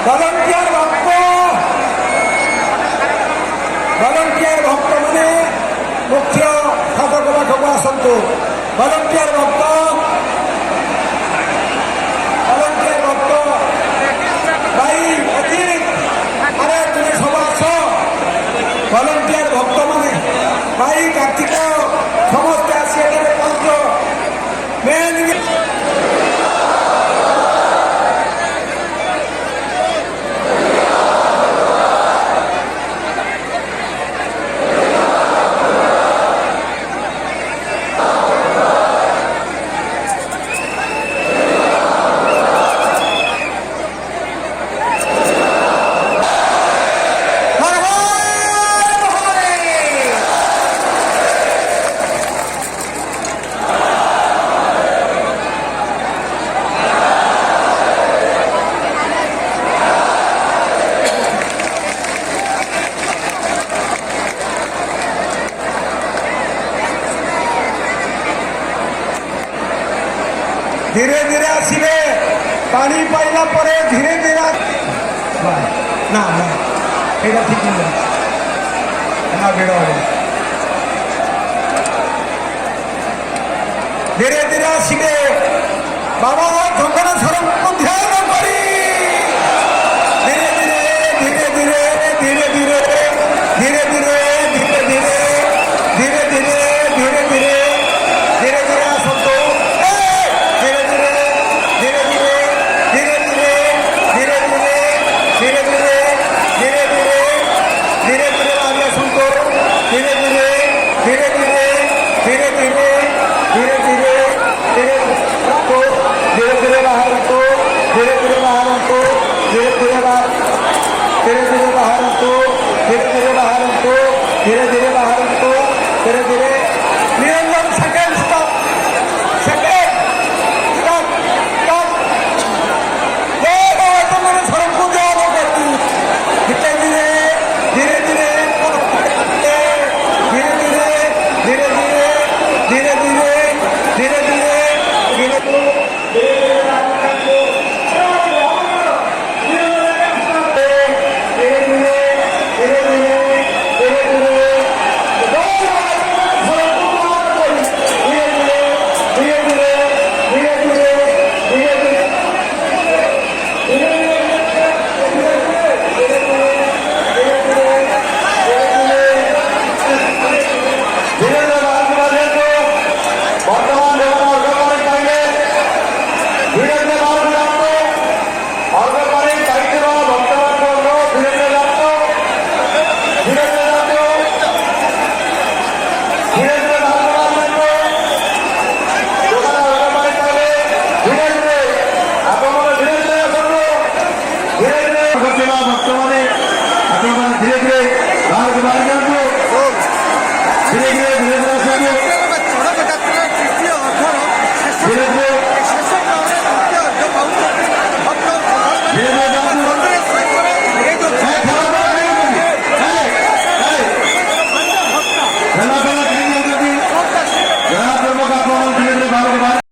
ଭଲଣ୍ଟିୟର ଭକ୍ତମାନେ ମୁଖ୍ୟ ଫାଟକ ପାଖକୁ ଆସନ୍ତୁ। ଭଲଣ୍ଟିୟର ଭକ୍ତ ଭାଇ ଅଜିତ, ଆରେ ତୁମେ ସବୁ ଆସ। ଭଲଣ୍ଟିୟର ଭକ୍ତମାନେ ଭାଇ କାର୍ତ୍ତିକ ସମସ୍ତେ ଆସି ଏଠାରେ ପହଞ୍ଚ। धीरे धीरे आसवे पानी पाइला परे धीरे धीरे ना ना ये ठीक नहीं ना भिड़ धीरे धीरे आसवे बाबा जगन्नाथर ध्यान करी धीरे धीरे धीरे धीरे धीरे धीरे धीरे धीरे धीरे धीरे धीरे धीरे धीरे धीरे धीरे धीरे आसतु धीरे धीरे धीरे धीरे धीरे धीरे धीरे धीरे धीरे धीरे धीरे धीरे धीरे धीरे बाहर आसतु धीरे धीरे धीरे धीरे धीरे धीरे धीरे धीरे धीरे धीरे धीरे बाहर रखो धीरे धीरे बाहर रखो धीरे धीरे बाहर धीरे धीरे बाहर रखो धीरे धीरे बाहर रखो धीरे धीरे बाहर रखो धीरे धीरे